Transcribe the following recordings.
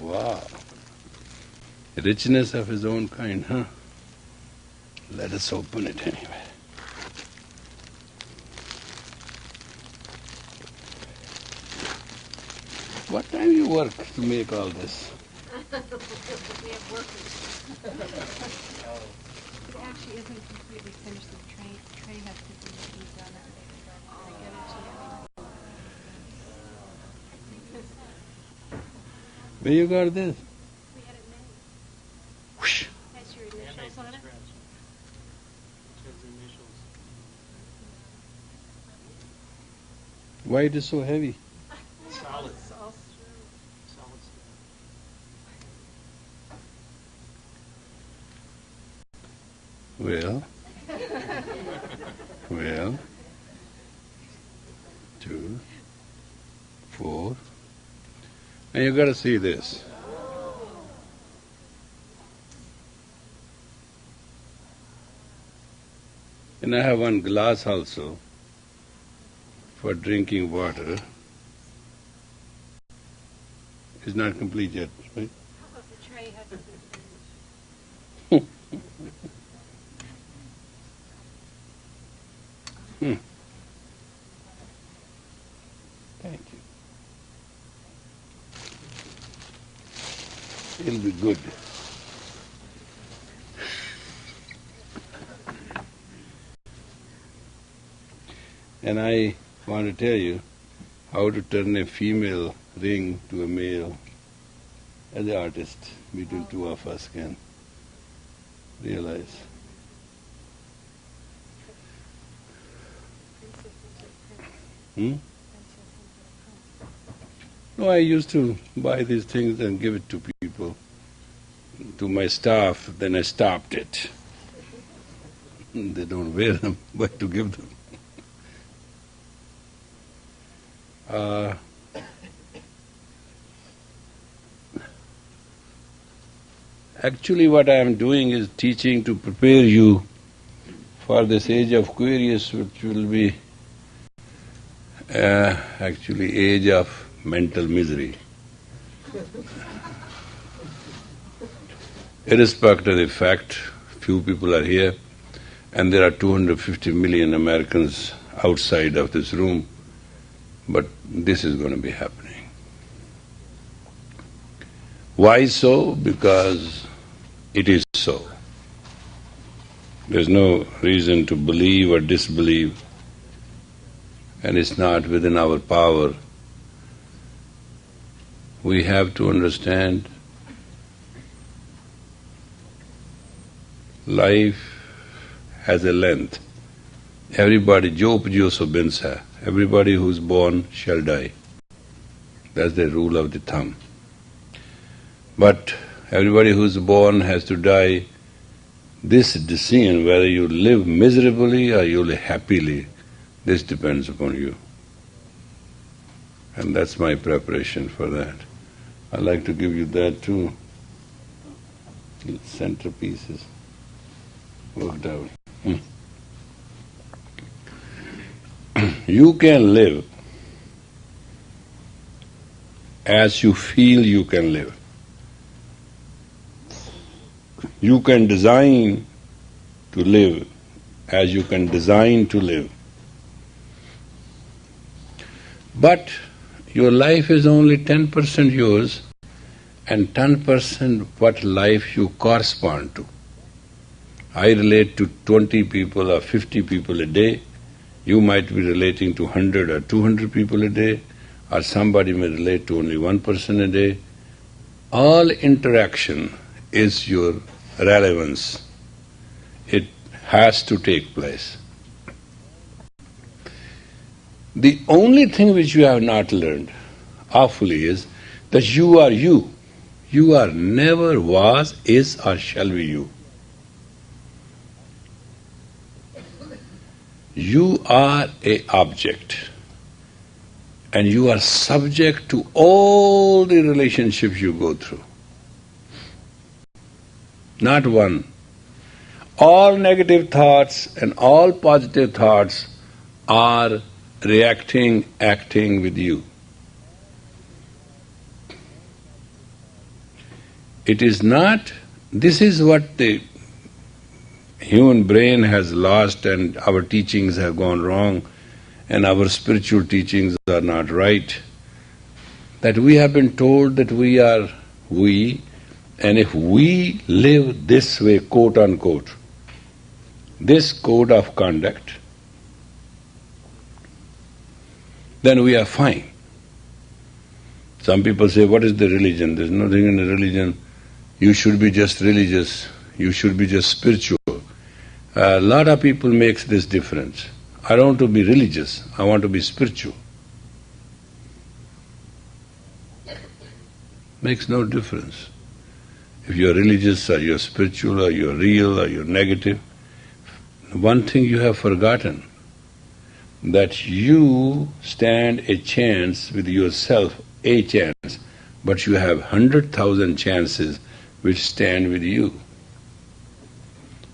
Wow! Richness of his own kind, huh? Let us open it anyway. What time you work to make all this? We have workers. It actually isn't completely finished. The tray has to be done. I get it to you. Where you got this? We had it made. Whoosh! Has your initials on it? Why it is so heavy? Solid. It's all Solid Well, well, 2, 4. And you got to see this. And I have one glass also for drinking water. It's not complete yet, right? How about the tray has to be finished? Thank you. It'll be good. And I want to tell you how to turn a female ring to a male as an artist. Between two of us can realize. Hmm? No, I used to buy these things and give it to people, to my staff, then I stopped it. They don't wear them, but to give them. Actually what I am doing is teaching to prepare you for this age of Aquarius, which will be actually age of mental misery. Irrespective of the fact, few people are here, and there are 250 million Americans outside of this room, but this is going to be happening. Why so? Because it is so. There's no reason to believe or disbelieve, and it's not within our power. We have to understand life has a length. Everybody, jo upjo so bins hai. Everybody who's born shall die. That's the rule of the thumb. But everybody who's born has to die. This decision, whether you live miserably or you live happily, this depends upon you. And that's my preparation for that. I'd like to give you that too. Centerpieces worked out. You can live as you feel you can live. You can design to live as you can design to live. But your life is only 10% yours and 10% what life you correspond to. I relate to 20 people or 50 people a day. You might be relating to 100 or 200 people a day, or somebody may relate to only one person a day. All interaction is your relevance. It has to take place. The only thing which you have not learned, awfully, is that you are you. You are never was, is, or shall be you. You are an object, and you are subject to all the relationships you go through. Not one. All negative thoughts and all positive thoughts are reacting, acting with you. It is not, this is what the human brain has lost and our teachings have gone wrong and our spiritual teachings are not right. That we have been told that we are we, and if we live this way, quote unquote, this code of conduct, then we are fine. Some people say, what is the religion? There's nothing in the religion. You should be just religious. You should be just spiritual. A lot of people makes this difference. I don't want to be religious. I want to be spiritual. Makes no difference. If you're religious or you're spiritual or you're real or you're negative, one thing you have forgotten, that you stand a chance with yourself, a chance, but you have 100,000 chances which stand with you.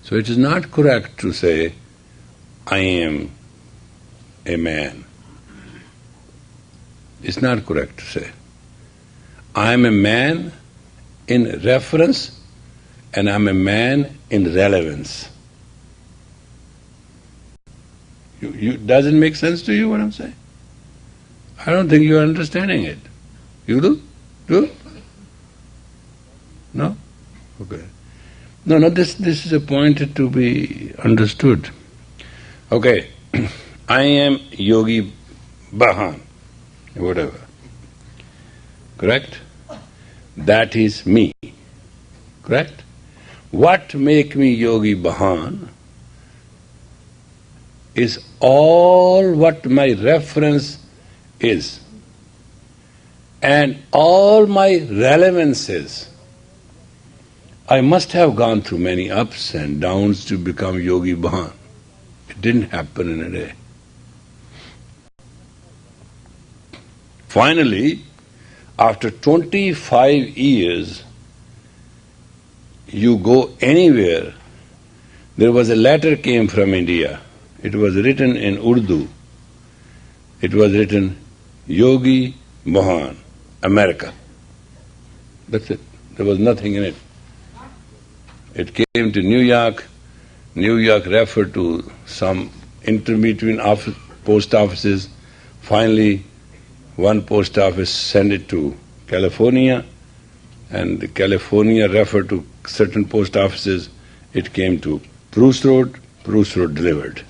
So it is not correct to say, I am a man. It's not correct to say. I am a man in reference and I am a man in relevance. Doesn't make sense to you what I'm saying? I don't think you are understanding it. You do? Do? No? Okay. No, this is a point to be understood. Okay, I am Yogi Bahan, whatever. Correct? That is me. Correct? What make me Yogi Bahan is all what my reference is and all my relevance is. I must have gone through many ups and downs to become Yogi Bahan. It didn't happen in a day. Finally, after 25 years, you go anywhere. There was a letter came from India. It was written in Urdu. It was written, Yogi Bahan, America. That's it. There was nothing in it. It came to New York. New York referred to some in-between post offices. Finally, one post office sent it to California, and the California referred to certain post offices. It came to Bruce Road delivered.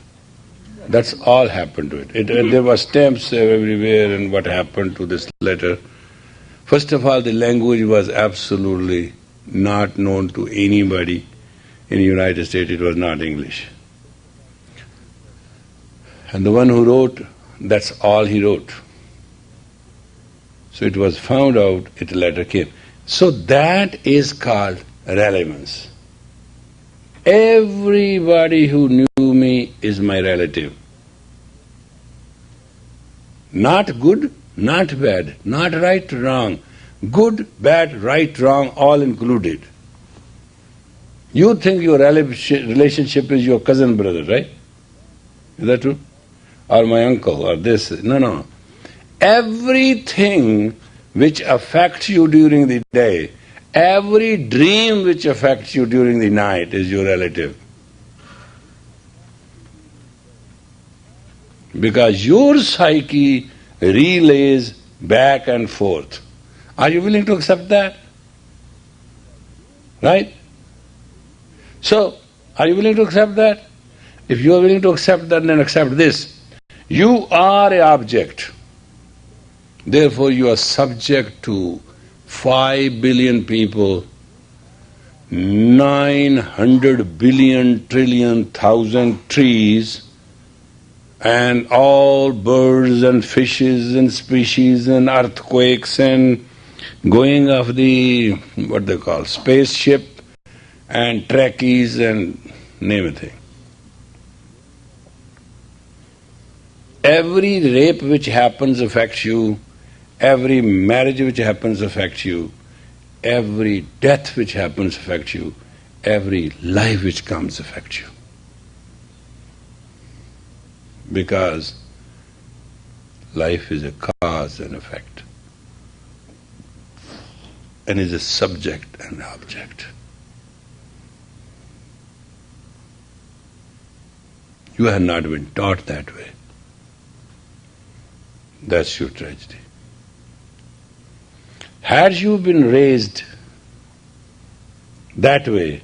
That's all happened to it. There were stamps everywhere, and what happened to this letter. First of all, the language was absolutely not known to anybody in the United States. It was not English. And the one who wrote, that's all he wrote. So it was found out, the letter came. So that is called relevance. Everybody who knew me is my relative. Not good, not bad, not right, wrong. Good, bad, right, wrong, all included. You think your relationship is your cousin brother, right? Is that true? Or my uncle, or this. No. Everything which affects you during the day, every dream which affects you during the night is your relative. Because your psyche relays back and forth. Are you willing to accept that? Right? So, are you willing to accept that? If you are willing to accept that, then accept this. You are an object. Therefore, you are subject to 5 billion people, 900 billion trillion thousand trees, and all birds and fishes and species and earthquakes and going of the, what they call, spaceship and trekkies and name a thing. Every rape which happens affects you, every marriage which happens affects you, every death which happens affects you, every life which comes affects you. Because life is a cause and effect. and is a subject and object. You have not been taught that way. That's your tragedy. Had you been raised that way,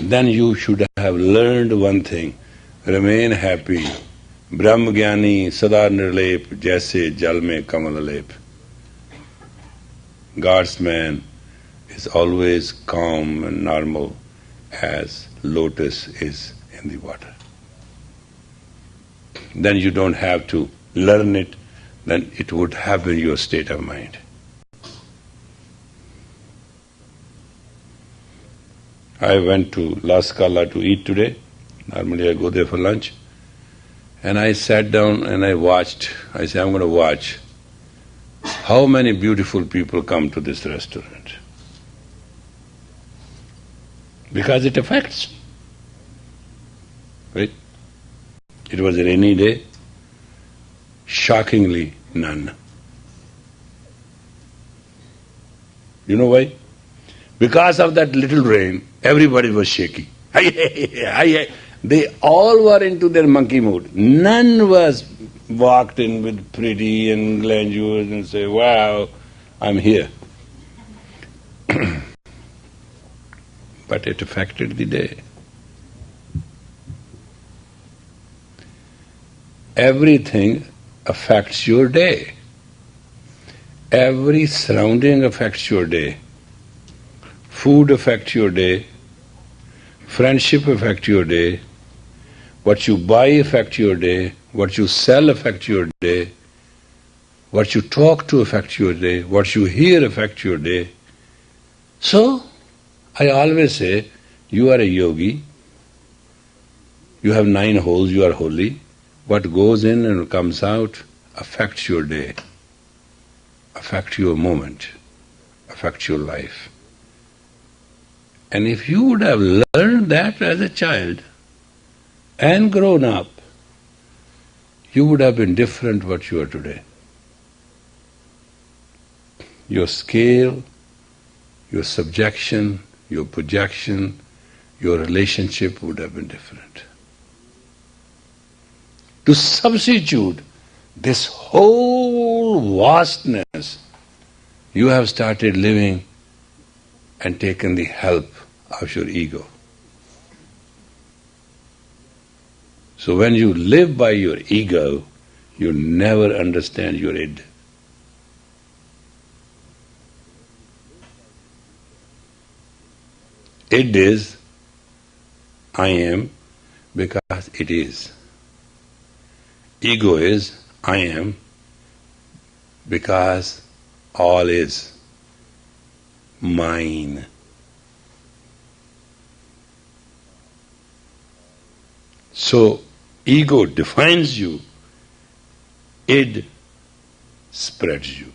then you should have learned one thing: remain happy. Brahmgyani sada nirlep jaise jal mein kamal alep. God's man is always calm and normal as lotus is in the water. Then you don't have to learn it, then it would have been your state of mind. I went to La Scala to eat today. Normally I go there for lunch. And I sat down and I watched. I said, I'm going to watch how many beautiful people come to this restaurant. Because it affects. Right? It was a rainy day. Shockingly, none. You know why? Because of that little rain, everybody was shaky. They all were into their monkey mood. None was walked in with pretty and glandules and say, wow, I'm here. But it affected the day. Everything affects your day. Every surrounding affects your day. Food affects your day. Friendship affects your day. What you buy affects your day. What you sell affects your day. What you talk to affects your day. What you hear affects your day. So, I always say, you are a yogi. You have 9 holes, you are holy. What goes in and comes out affects your day, affects your moment, affects your life. And if you would have learned that as a child and grown up, you would have been different what you are today. Your scale, your subjection, your projection, your relationship would have been different. To substitute this whole vastness, you have started living and taken the help of your ego. So when you live by your ego, you never understand your id. Id is, I am, because it is. Ego is, I am, because all is mine. So, ego defines you, id spreads you.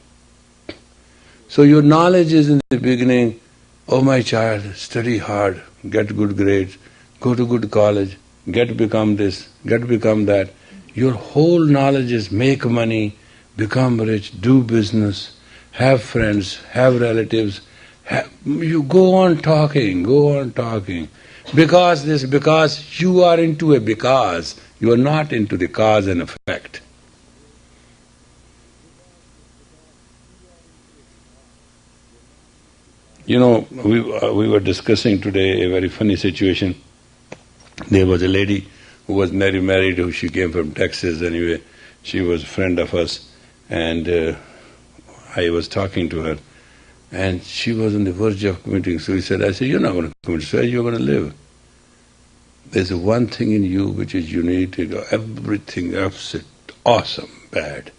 So your knowledge is in the beginning, oh my child, study hard, get good grades, go to good college, become this, become that. Your whole knowledge is make money, become rich, do business, have friends, have relatives. You go on talking. Because you are into a because, you are not into the cause and effect. You know, we were discussing today a very funny situation. There was a lady who was married, who she came from Texas anyway. She was a friend of us, and I was talking to her, and she was on the verge of committing suicide. I said, you're not going to commit suicide, you're going to live. There's one thing in you which is unique, everything else is awesome, bad.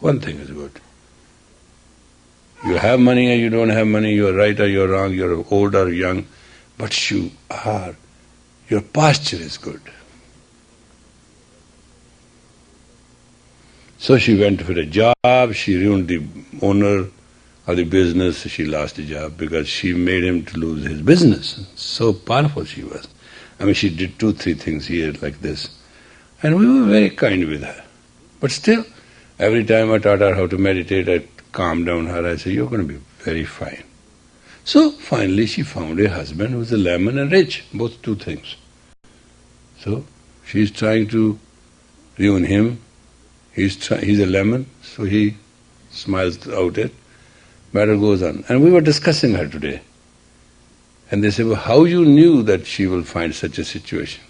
One thing is good. You have money or you don't have money, you're right or you're wrong, you're old or young, but your posture is good. So she went for a job, she ruined the owner of the business, she lost the job because she made him to lose his business. So powerful she was. I mean, she did 2-3 things here like this. And we were very kind with her. But still, every time I taught her how to meditate, I calmed down her. I said, you're going to be very fine. So finally she found a husband who's a lemon and rich, both two things. So she's trying to ruin him. He's a lemon, so he smiles out it. Matter goes on. And we were discussing her today. And they say, well, how you knew that she will find such a situation?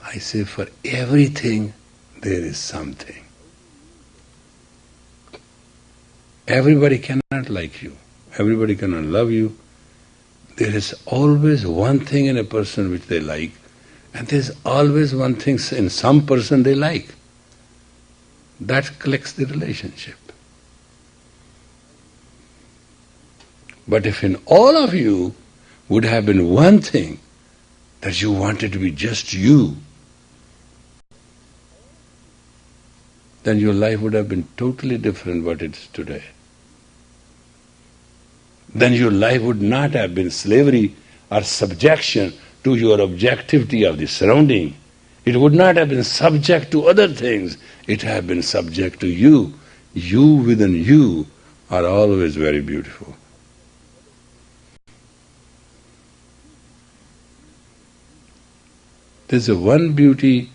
I say, for everything there is something. Everybody cannot like you. Everybody cannot love you. There is always one thing in a person which they like, and there's always one thing in some person they like. That clicks the relationship. But if in all of you would have been one thing that you wanted to be just you, then your life would have been totally different what it is today. Then your life would not have been slavery or subjection to your objectivity of the surrounding. It would not have been subject to other things. It would have been subject to you. You within you are always very beautiful. There's a one beauty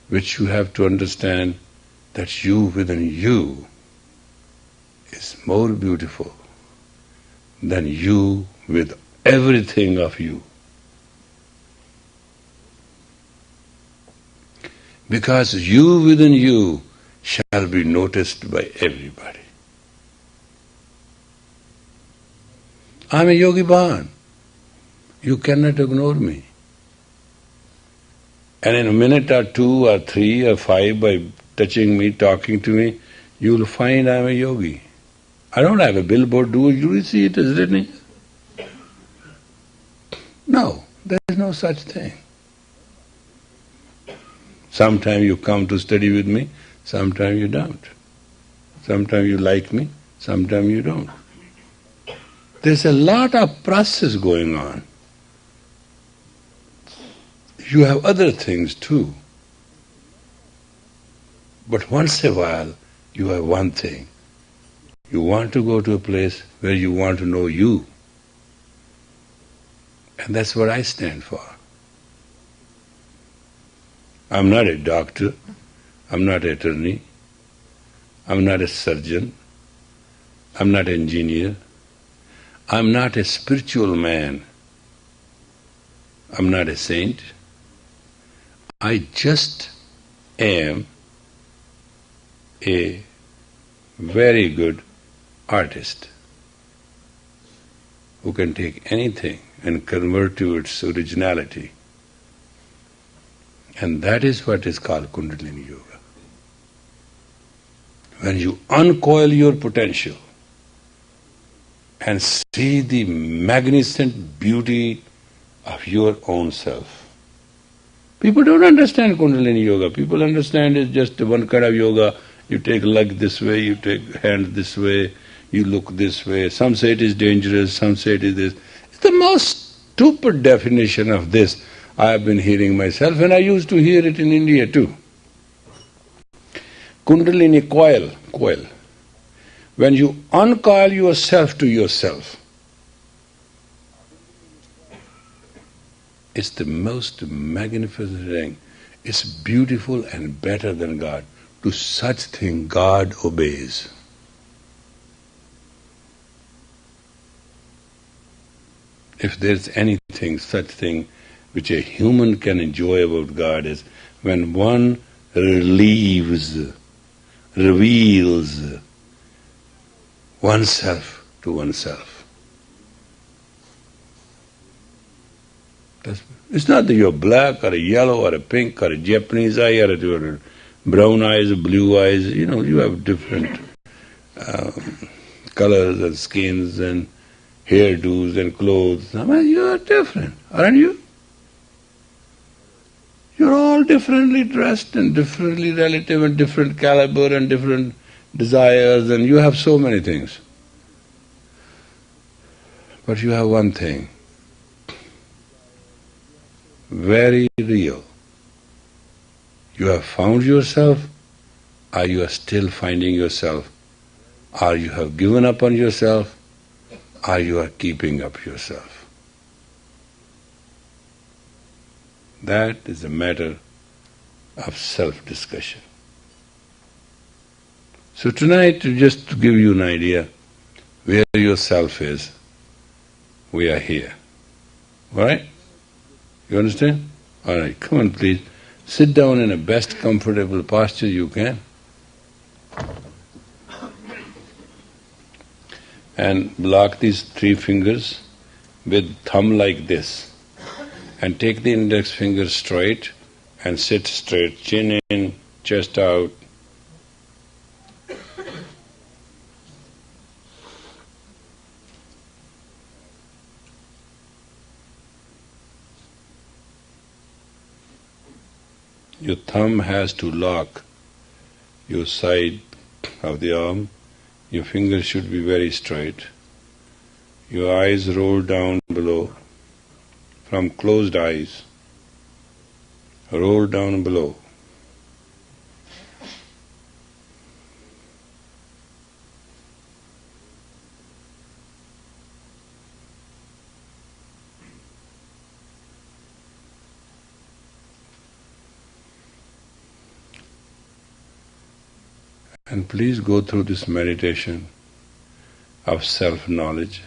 which you have to understand, that you within you is more beautiful than you with everything of you. Because you within you shall be noticed by everybody. I'm a Yogi Bhan. You cannot ignore me. And in a minute or two or three or five, by touching me, talking to me, you will find I'm a yogi. I don't have a billboard, do you see it is written? No, there is no such thing. Sometimes you come to study with me, sometimes you don't. Sometimes you like me, sometimes you don't. There's a lot of process going on. You have other things too. But once in a while, you have one thing. You want to go to a place where you want to know you. And that's what I stand for. I'm not a doctor, I'm not an attorney, I'm not a surgeon, I'm not an engineer, I'm not a spiritual man, I'm not a saint. I just am a very good artist who can take anything and convert to its originality. And that is what is called Kundalini Yoga. When you uncoil your potential and see the magnificent beauty of your own self. People don't understand Kundalini Yoga. People understand it's just one kind of yoga. You take leg this way, you take hand this way, you look this way. Some say it is dangerous, some say it is this. It's the most stupid definition of this I have been hearing myself, and I used to hear it in India too. Kundalini coil. When you uncoil yourself to yourself, it's the most magnificent thing. It's beautiful and better than God. To such thing God obeys. If there's anything, such thing, which a human can enjoy about God is when one reveals oneself to oneself. It's not that you're black or a yellow or a pink or a Japanese eye or a brown eyes or blue eyes. You have different colors and skins and hairdos and clothes. I mean, you are different, aren't you? You're all differently dressed and differently relative and different caliber and different desires, and you have so many things. But you have one thing, very real. You have found yourself, or you are still finding yourself, or you have given up on yourself, or you are keeping up yourself. That is a matter of self-discussion. So tonight, just to give you an idea where your self is, we are here. All right? You understand? All right, come on please. Sit down in the best comfortable posture you can. And block these three fingers with thumb like this. And take the index finger straight and sit straight. Chin in, chest out. Your thumb has to lock your side of the arm. Your fingers should be very straight. Your eyes roll down below from closed eyes. Roll down below. And please go through this meditation of self-knowledge.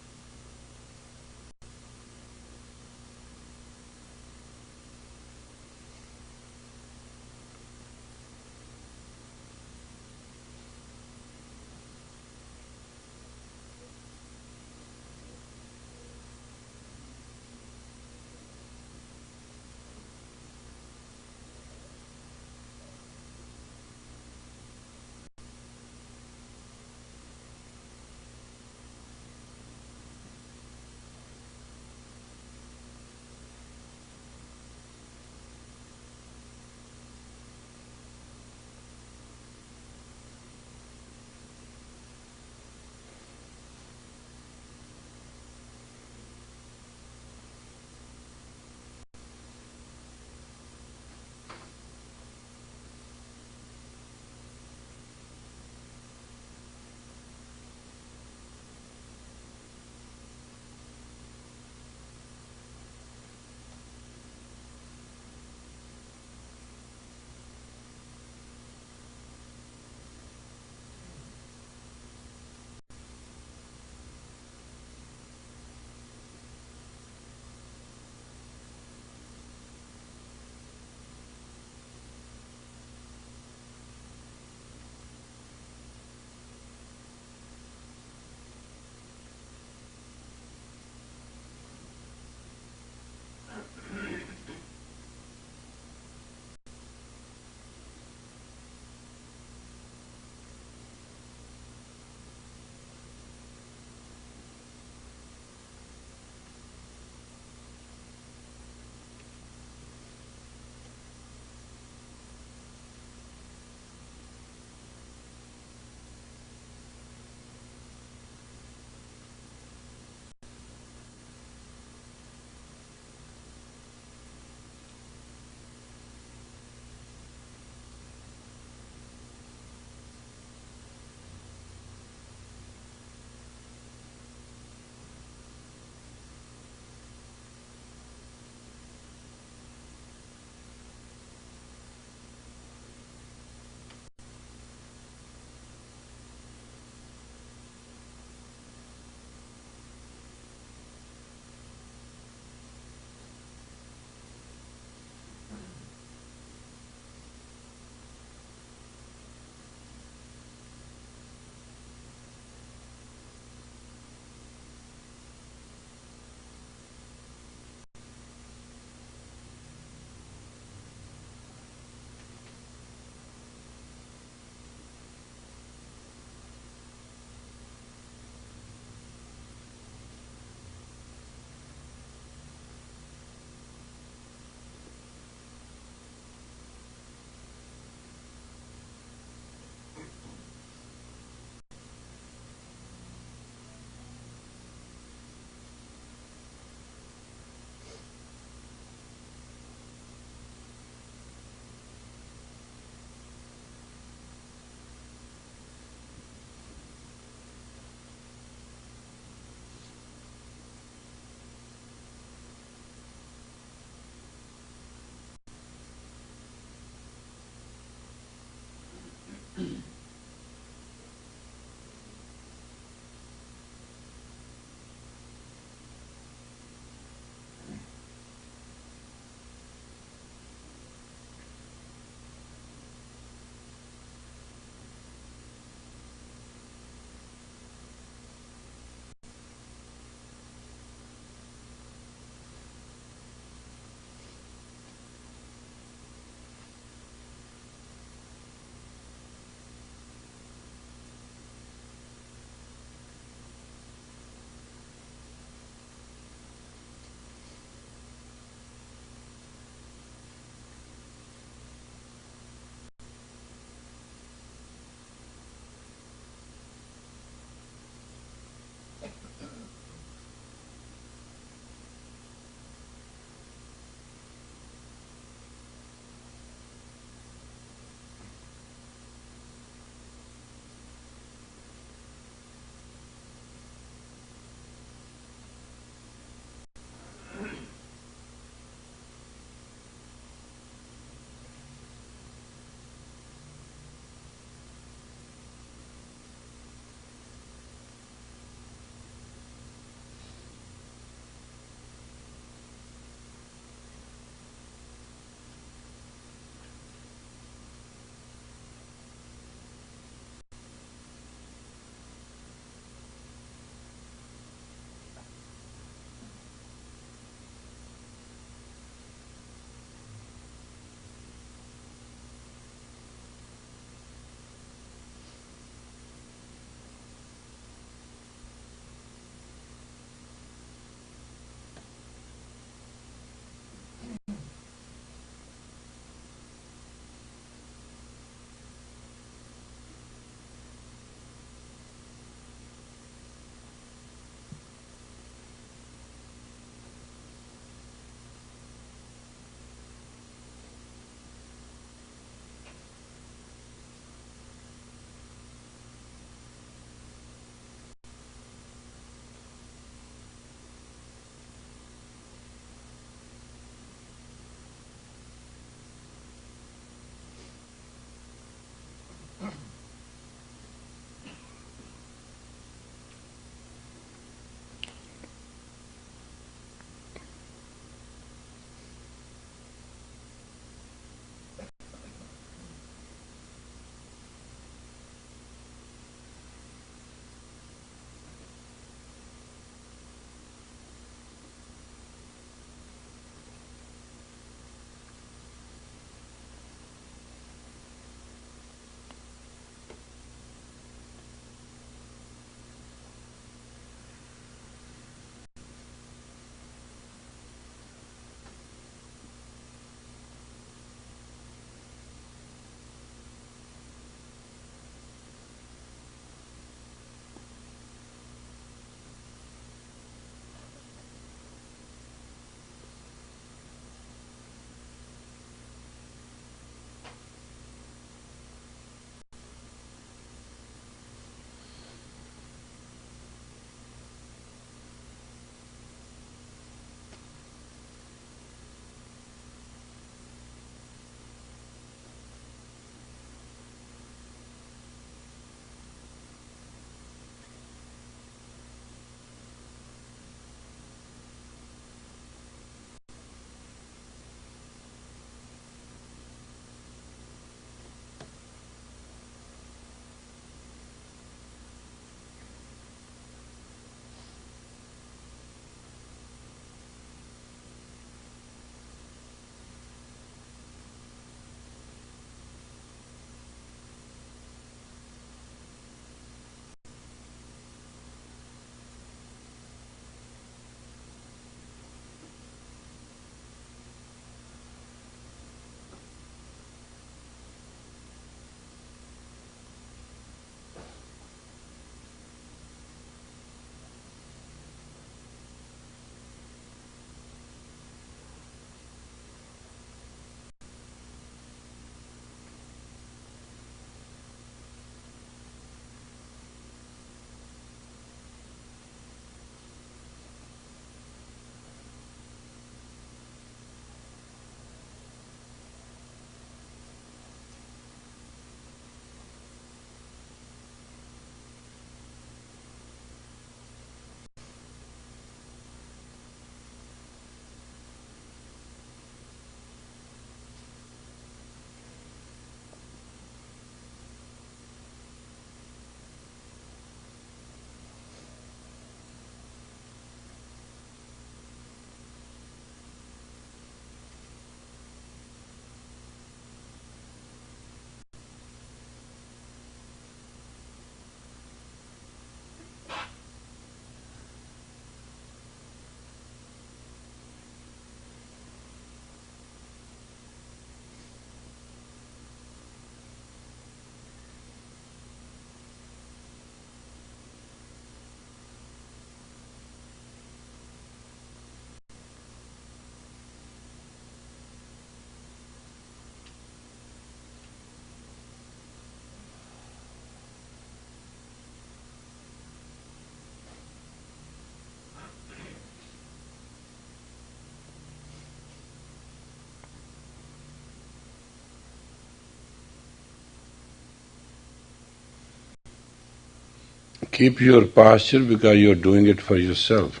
Keep your posture because you're doing it for yourself.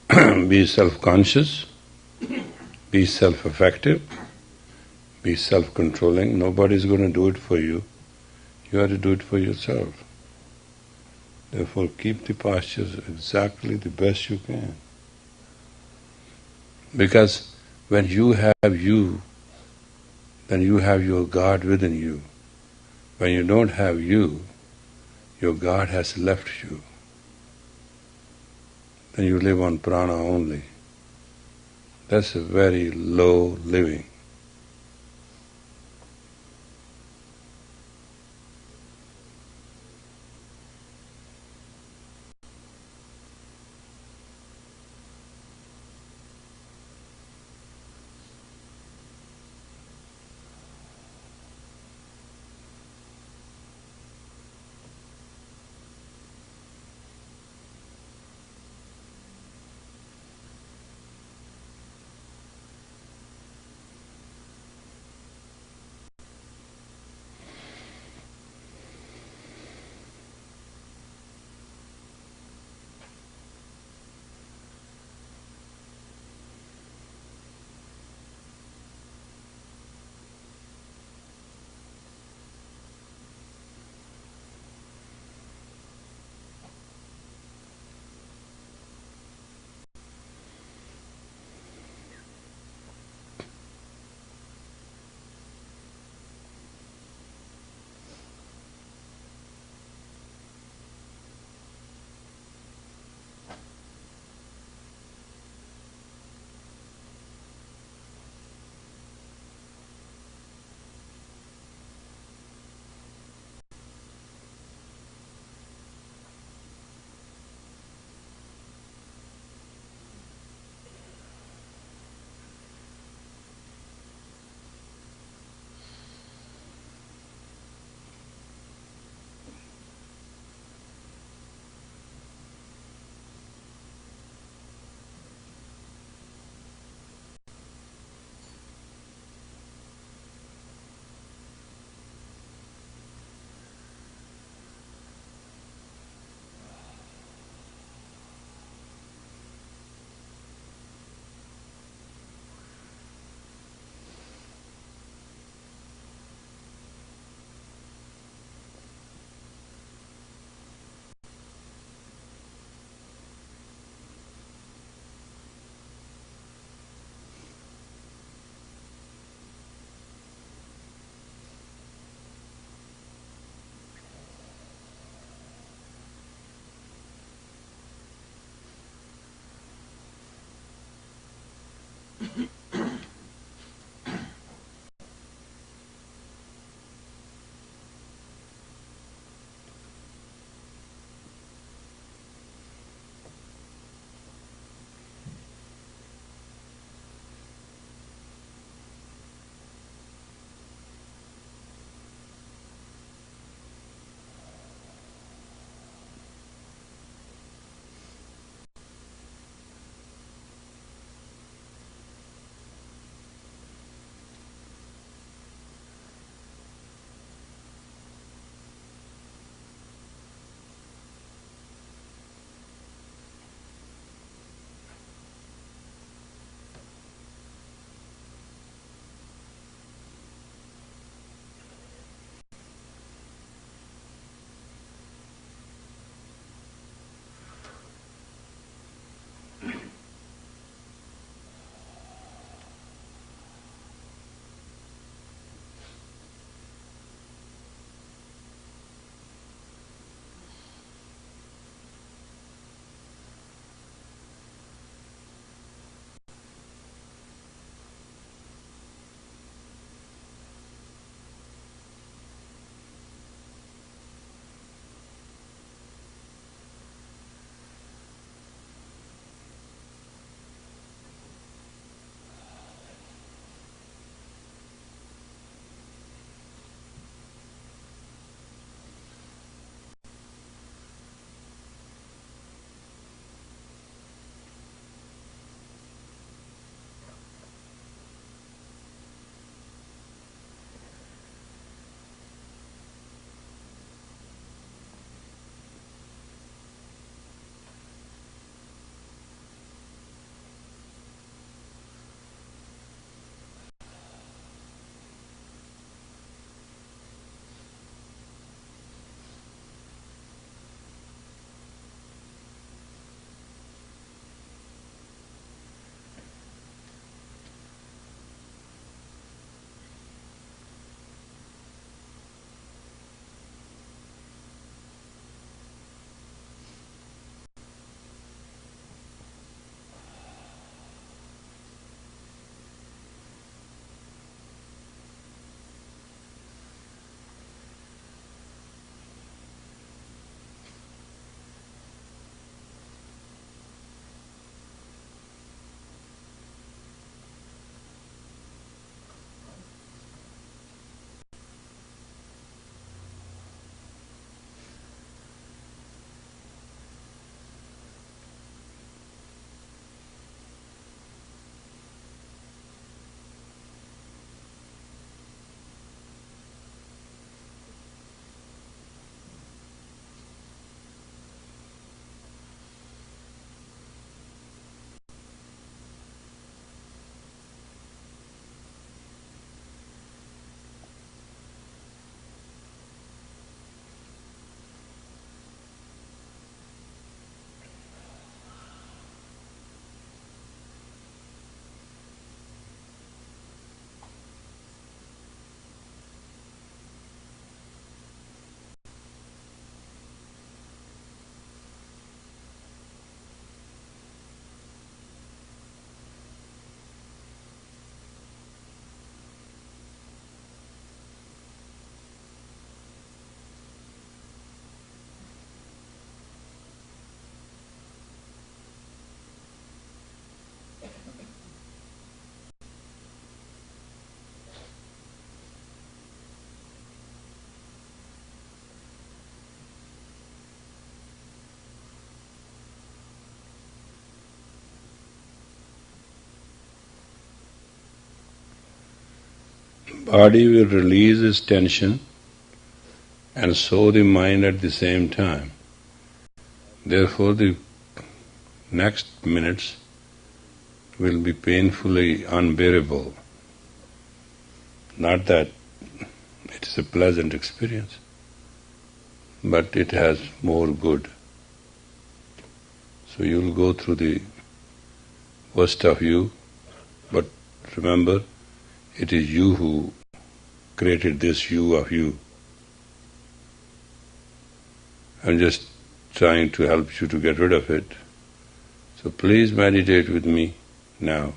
Be self-conscious, be self-effective, be self-controlling. Nobody's going to do it for you. You have to do it for yourself. Therefore, keep the postures exactly the best you can. Because when you have you, then you have your God within you. When you don't have you, your God has left you. Then you live on prana only. That's a very low living. body will release its tension and so the mind at the same time. Therefore, the next minutes will be painfully unbearable. Not that it is a pleasant experience, but it has more good. So you'll go through the worst of you, but remember, it is you who created this you of you. I'm just trying to help you to get rid of it. So please meditate with me now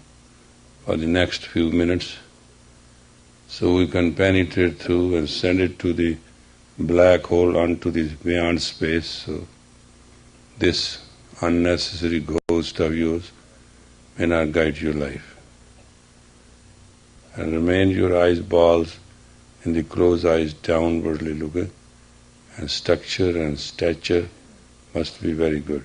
for the next few minutes so we can penetrate through and send it to the black hole onto the beyond space. So this unnecessary ghost of yours may not guide your life. And remain your eyes balls in the closed eyes downwardly looking, and structure and stature must be very good.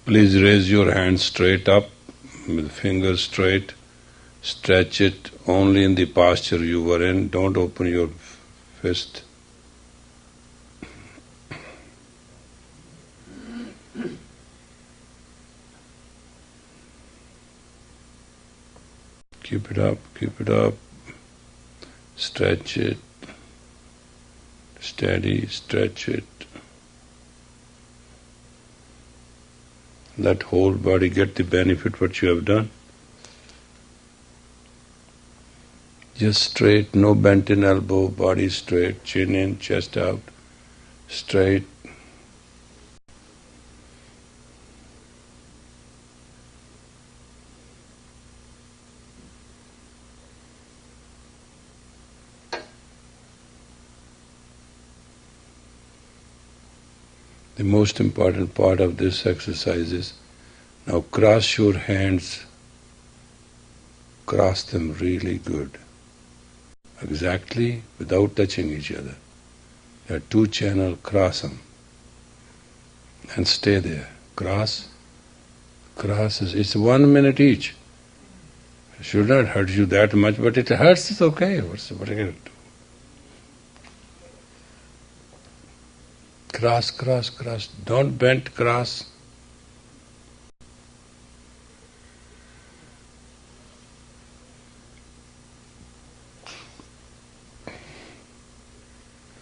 Please raise your hand straight up, with fingers straight. Stretch it only in the posture you were in. Don't open your fist. Keep it up, keep it up. Stretch it. Steady, stretch it. Let whole body get the benefit what you have done. Just straight, no bent in elbow, body straight, chin in, chest out, straight. The most important part of this exercise is, now cross your hands, cross them really good. Exactly without touching each other. There are two channels, cross them. And stay there. Cross. It's 1 minute each. It should not hurt you that much, but it hurts, it's okay. What are you going to do? Cross. Don't bend, cross.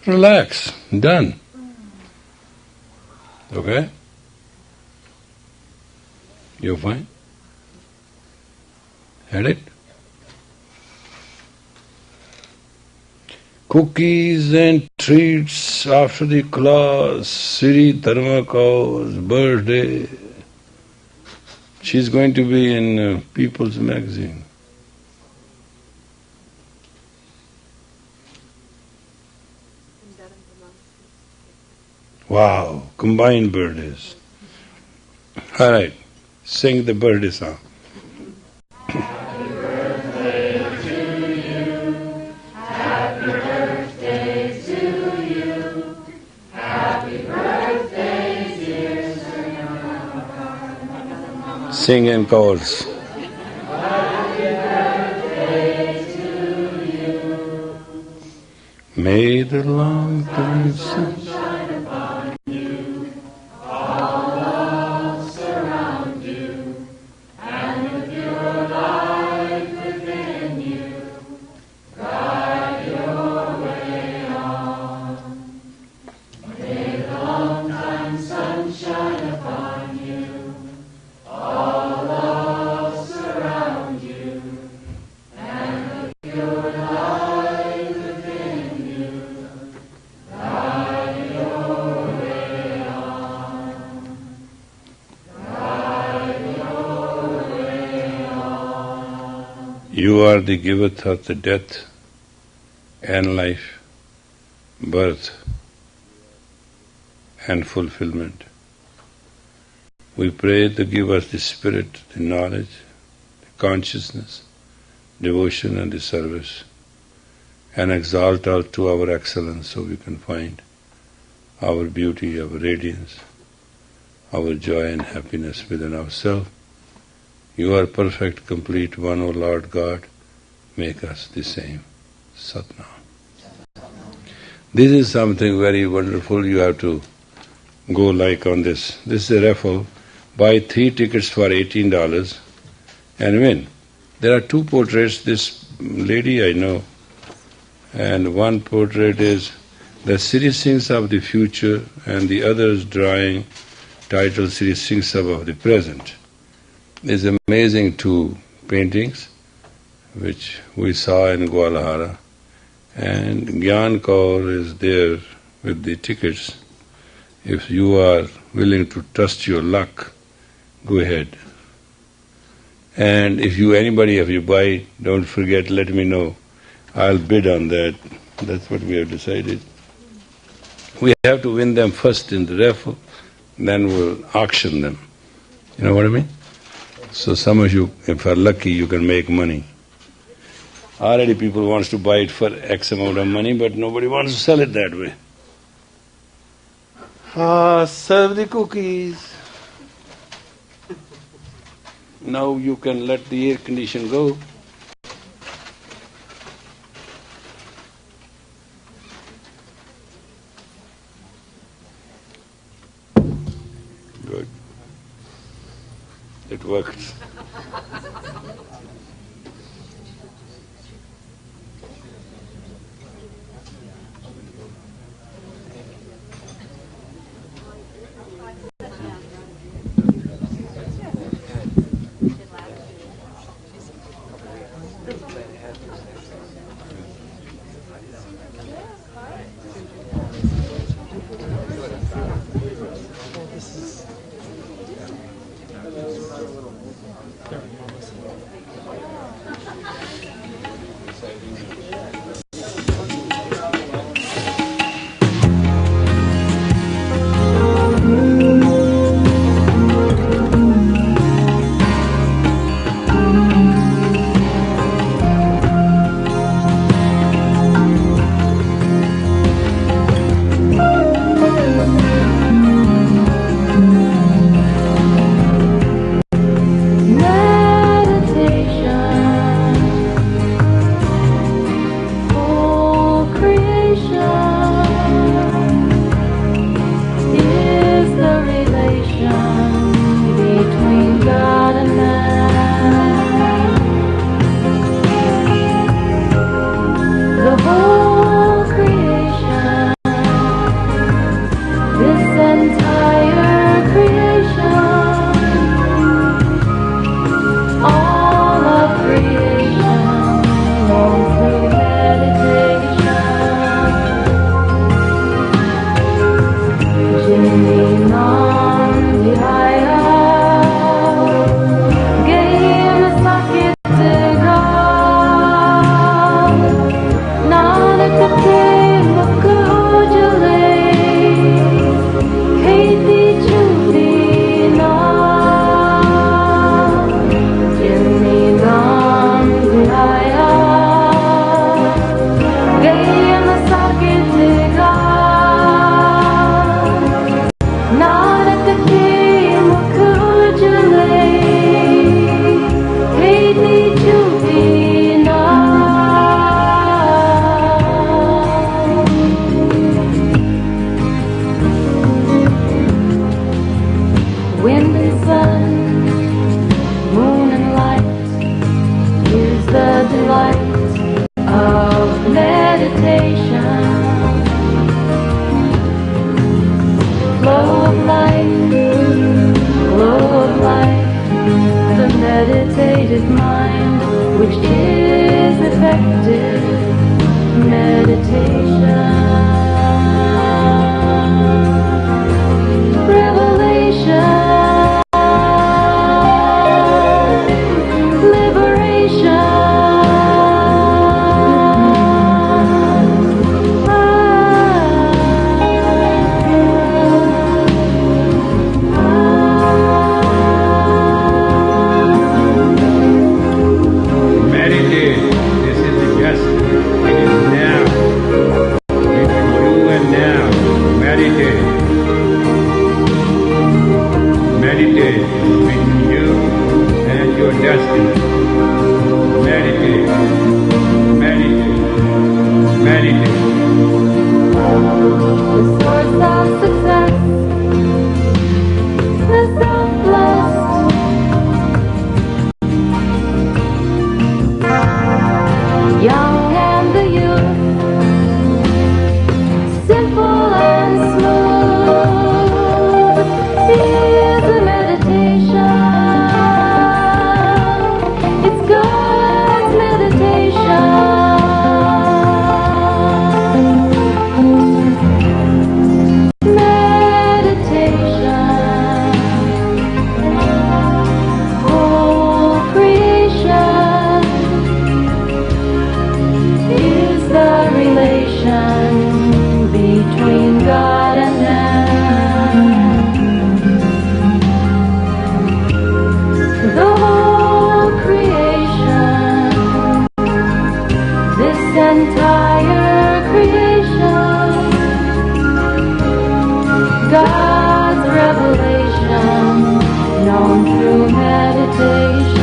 Relax. Done. Okay? You're fine? Had it? Cookies and treats after the class, Siri Dharmaka's birthday. She's going to be in People's Magazine. Wow, combined birthdays. All right, sing the birthday song. Sing in chorus. May the long time sunshine upon you, all love surround you, and with your life within you, guide your way on. May the long time sunshine upon you, all love surround you, and with your life within you, guide your way on. Guide your way on. You are the giveth of the death and life, birth and fulfillment. We pray to give us the spirit, the knowledge, the consciousness, devotion and the service, and exalt us to our excellence so we can find our beauty, our radiance, our joy and happiness within ourselves. You are perfect, complete one, O Lord God. Make us the same. Satnam. This is something very wonderful. You have to go like on this. This is a raffle. Buy 3 tickets for $18 and win. There are 2 portraits. This lady I know, and one portrait is the Sri Singh of the future, and the other is drawing titled Sri Singh of the present. These amazing 2 paintings which we saw in Guadalajara, and Gyan Kaur is there with the tickets. If you are willing to trust your luck, go ahead. And if you buy, don't forget, let me know. I'll bid on that. That's what we have decided. We have to win them first in the raffle, then we'll auction them. You know what I mean? So some of you, if are lucky, you can make money. Already people wants to buy it for X amount of money, but nobody wants to sell it that way. Serve the cookies. Now you can let the air condition go. Good. It works. meditative mind, which is effective meditation. Revelation, on true meditation.